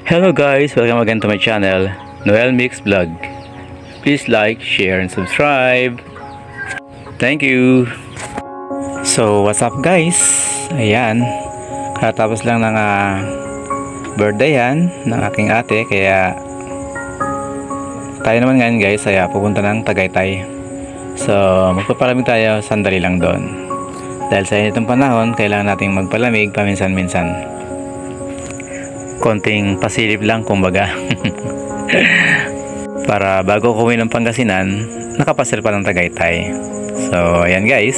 Hello guys, welcome again to my channel, Noel Mix Vlog. Please like, share, and subscribe. Thank you. So what's up guys? Ayan, katapos lang ng birthday yan ng aking ate, kaya tayo naman ngayon guys ay pupunta ng Tagaytay. So magpapalamig tayo, sandali lang doon. Dahil sa initong panahon, kailangan nating magpalamig paminsan-minsan. Konting pasilip lang kumbaga. Para bago kuwi ng Pangasinan, nakapasil pa ng Tagaytay. So ayan guys,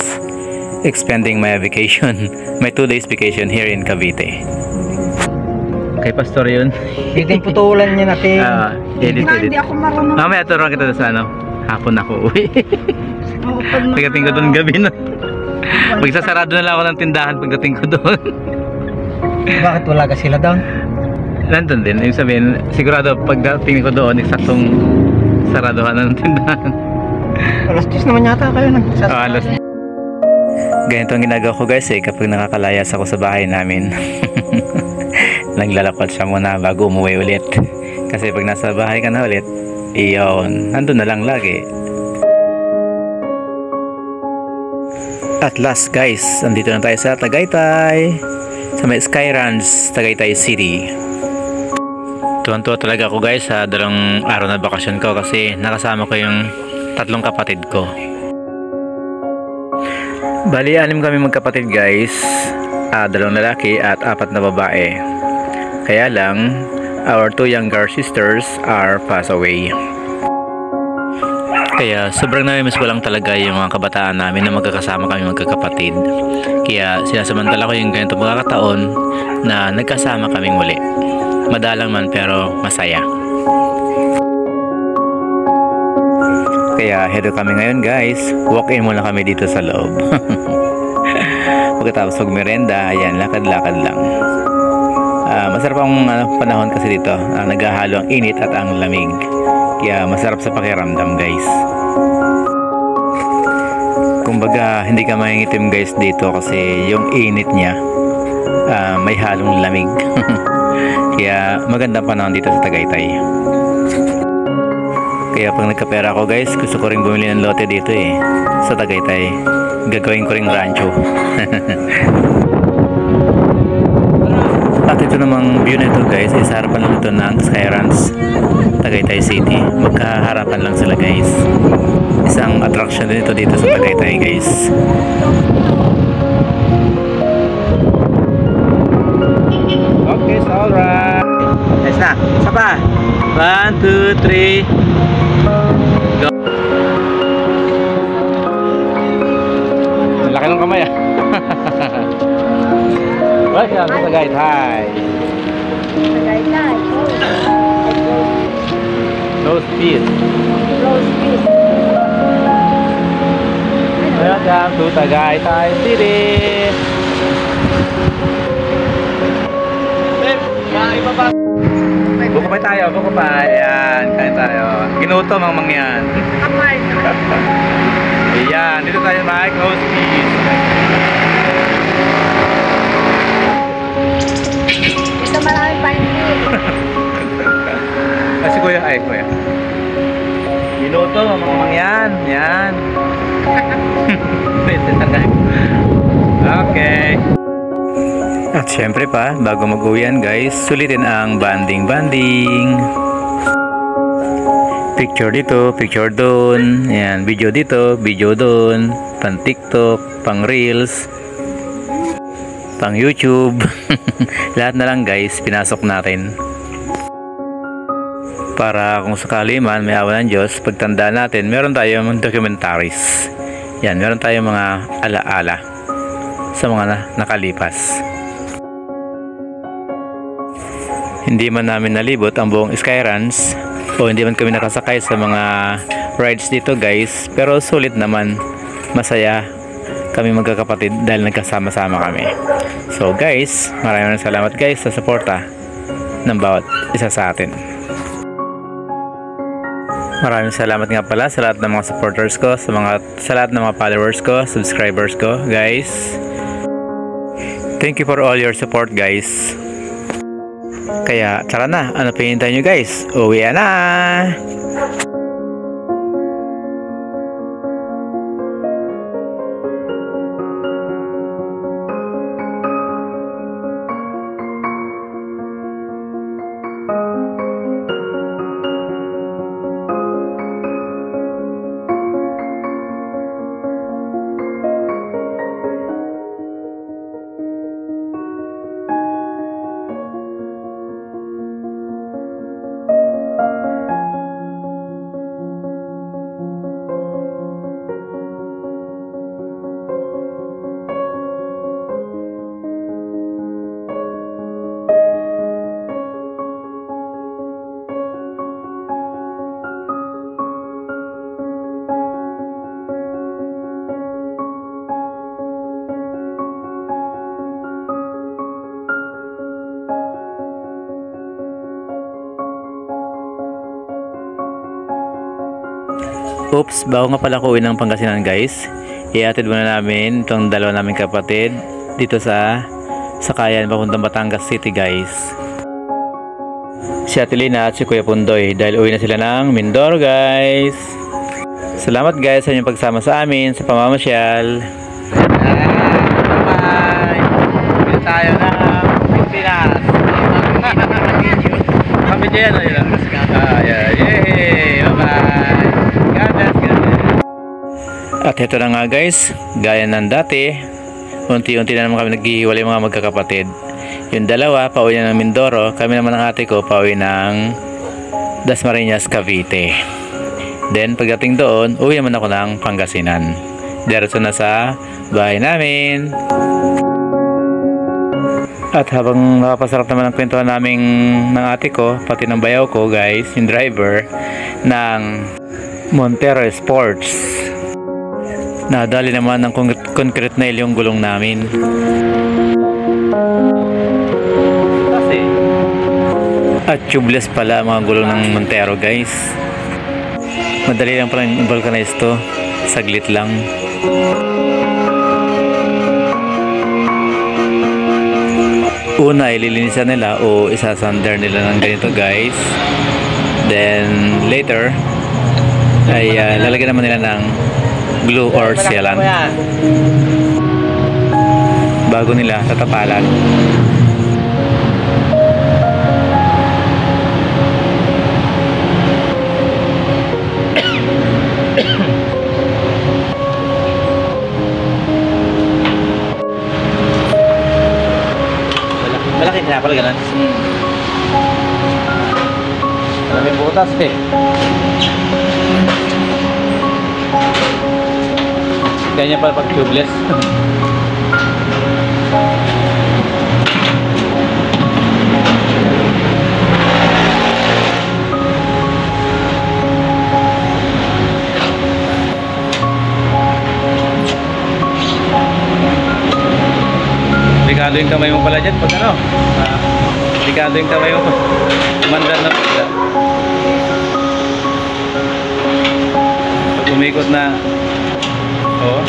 expanding my vacation. My 2 days vacation here in Cavite. Kay Pastor yun. Hindi putulan niya natin. Edit. Hindi ako marunong. Mamaya turuan kita sa hapon ako uwi. Pagdating ko doon gabi na. Magsasarado na lang ako ng tindahan pagdating ko doon. Bakit wala ka sila doon? Nandun din, yung sabihin, sigurado pagdating ko doon, eksaktong saraduhan ng tindahan. Alas 10 naman yata kayo nagsasabi. Ganito ang ginagawa ko guys kapag nakakalayas ako sa bahay namin. Naglalakad siya muna bago umuwi ulit. Kasi pag nasa bahay ka na ulit, iyon, nandun na lang lagi. At last guys, andito na tayo sa Tagaytay, sa may Skyranch, Tagaytay City. Tuwan-tuwa talaga ako guys sa dalawang araw na bakasyon ko kasi nakasama ko yung 3 kapatid ko. Bali 6 kami magkapatid guys, 2 lalaki at 4 na babae. Kaya lang, our 2 younger sisters are passed away. Kaya sobrang namimiss ko lang talaga yung mga kabataan namin na magkakasama kami magkakapatid. Kaya sinasamantala ko yung ganito pagkakataon na nagkasama kaming muli. Madalang man pero masaya. Kaya hedo kami ngayon guys. Walk in muna kami dito sa loob. Pagkatapos magmerenda, ayan, lakad-lakad lang. Masarap ang panahon kasi dito. Naghahalo ang init at ang lamig. Kaya masarap sa pakiramdam guys. Kumbaga hindi ka mangingitim guys dito kasi yung init niya may halong lamig. Kaya maganda panahon dito sa Tagaytay. Kaya pag nagkapera ako guys, gusto ko rin bumili ng lote dito sa Tagaytay. Gagawin ko ring rancho. At ito namang view na ito guys, sa harapan lang ito ng Skyranch, Tagaytay City. Magkaharapan lang sila guys. Isang attraction din ito dito sa Tagaytay guys. Okay, so alright. Yes na, isa pa. 1, 2, 3 go. Laki ng kamay Welcome to Tagaytay. Tagaytay. Roast beef. Roast beef. Welcome to Tagaytay City. Buko pa tayo, buko pa. Ayan, kain tayo. Ginutom ang mangyan. Ayan, dito tayo Mike, roast beef. Ito maraming pancake. Kasi kuya, kuya. Ginutom ang mga mangyan. Yan. Okay. At syempre pa, bago mag-uwian guys, sulitin ang banding. Picture dito, picture doon. Ayan, video dito, video doon. Pang TikTok, pang Reels, pang YouTube. Lahat na lang guys, pinasok natin. Para kung sakali man, may awa ng Diyos, pagtanda natin, meron tayong documentaries. Yan, meron tayong mga alaala sa mga nakalipas. Hindi man namin nalibot ang buong Skyranch o hindi man kami nakasakay sa mga rides dito guys, pero sulit naman, masaya kami magkakapatid dahil nagkasama-sama kami. So guys, maraming salamat guys sa suporta ng bawat isa sa atin. Maraming salamat nga pala sa lahat ng mga supporters ko, sa lahat ng mga followers ko, subscribers ko guys. Thank you for all your support guys. Kaya tara na, ano pa hinihintay nyo guys? Uwi na! Oops, bago nga pala ko uwi ng Pangasinan guys, iatid muna namin itong dalawa naming kapatid dito sa sakayan papuntang Batangas City guys. Si Ate Lina at si Kuya Pundoy dahil uwi na sila ng Mindoro guys. Salamat guys sa inyong pagsama sa amin sa pamamasyal. Bye! Bili tayo ng Pilipinas. Ang video yan, yun. Yay! Bye-bye! God bless, God bless. At ito na nga guys, gaya ng dati, unti-unti na naman kami naghihiwalay mga magkakapatid. Yung dalawa, pauwi na ng Mindoro, kami naman ng ate ko, pauwi ng Dasmariñas, Cavite. Then pagdating doon, uwi naman ako ng Pangasinan. Diretso na sa bahay namin. At habang nakapasarap naman ang kwentuhan naming ng ate ko, pati ng bayaw ko guys, yung driver ng Montero Sports, nadali naman ng concrete nail yung gulong namin. At tubeless pala ang mga gulong ng Montero guys. Madali lang pala yung vulcanize to, saglit lang. Una ililinisan nila o isasander nila ng ganito guys, then later ay lalagyan naman nila ng glue or sealant bago nila tatapalan. Malaki na pala ganun. Maraming butas eh. Ganyan pala pag tubeless. Delikado yung kamay mo pala dyan pag ano. Delikado yung kamay mo. Mandar na pala. Pag umikot na. Oh.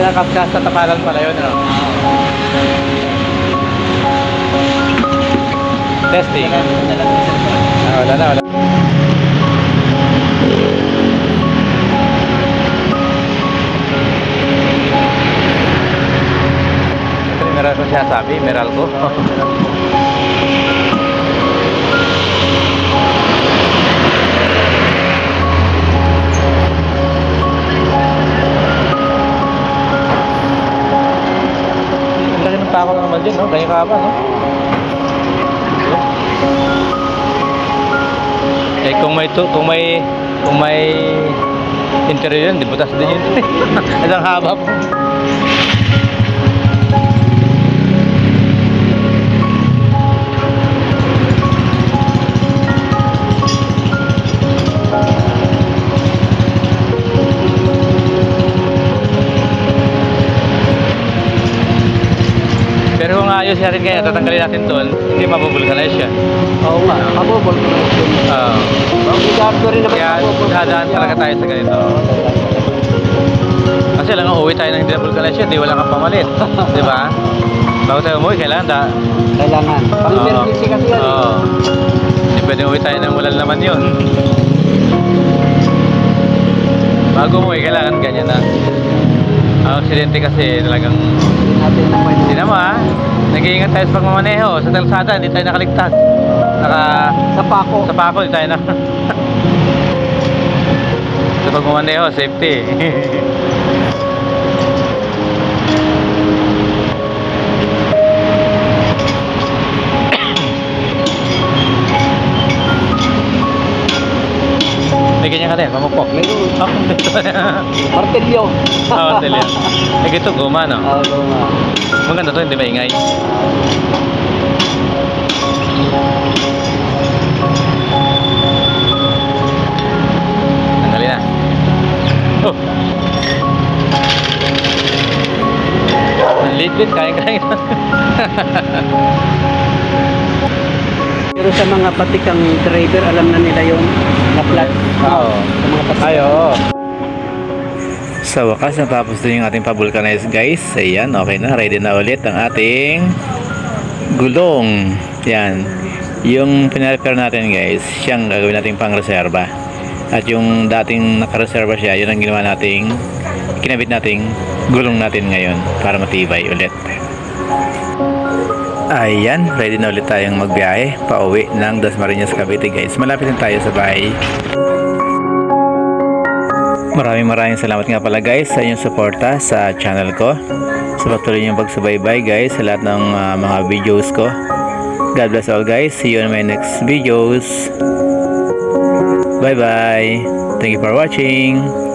Nakakaskas sa tapalan pala yun, ano? Testing. Wala na, wala. Meral ko siya sabi, meral ko. Laki ng tapang naman din, no? Ganyan ka ba, no? Eh kung may interior yun, di butas din yun. Isang haba po. Pero kung ayos natin kaya, tatanggalin natin doon, hindi mabubulkanize siya. Oo nga, mabubulkanize. Oo. Obligado rin naman. Kaya dadaan talaga tayo sa ganito. Kasi lang uwi tayo ng hindi na vulcanize yun, di wala kang pamalit. Di ba? Bago tayo umuwi, kailangan Kailangan. Pang-emergency kasi yan. Oo. Hindi pwede uwi tayo ng walang laman yun. Bago umuwi, kailangan ganyan na. Ang aksidente kasi talagang hindi naman. Nag-iingat tayo sa pagmamaneho. Sa kalsada, hindi tayo nakaligtas. Sa pako, hindi tayo na. Sa pagmamaneho, safety. May ganyan ka din, pamukpok. Martilyo. Martilyo. Ito, guma, no? Oo, guma. Maganda to, hindi maingay. Tanggalin na. Oh! Ang lit-lit, kaya-kaya. Pero sa mga patikang driver, alam na nila yung na-flat. Oo. Sa mga patikang. Ay, oo. Sa wakas, natapos din yung ating pabulkanize guys. Ayan, okay na. Ready na ulit ang ating gulong. Yan. Yung pinrepair natin guys, siyang gagawin natin pang reserva. At yung dating nakareserva siya, yun ang ginawa nating, kinabit nating gulong natin ngayon para matibay ulit. Ayan, ready na ulit tayong magbiyahe pauwi ng Dasmariñas, Cavite guys. Malapit na tayo sa bahay. Maraming salamat nga pala guys sa inyong suporta sa channel ko, sa patuloy niyong pagsubaybay guys sa lahat ng mga videos ko. God bless all guys. See you in my next videos. Bye bye. Thank you for watching.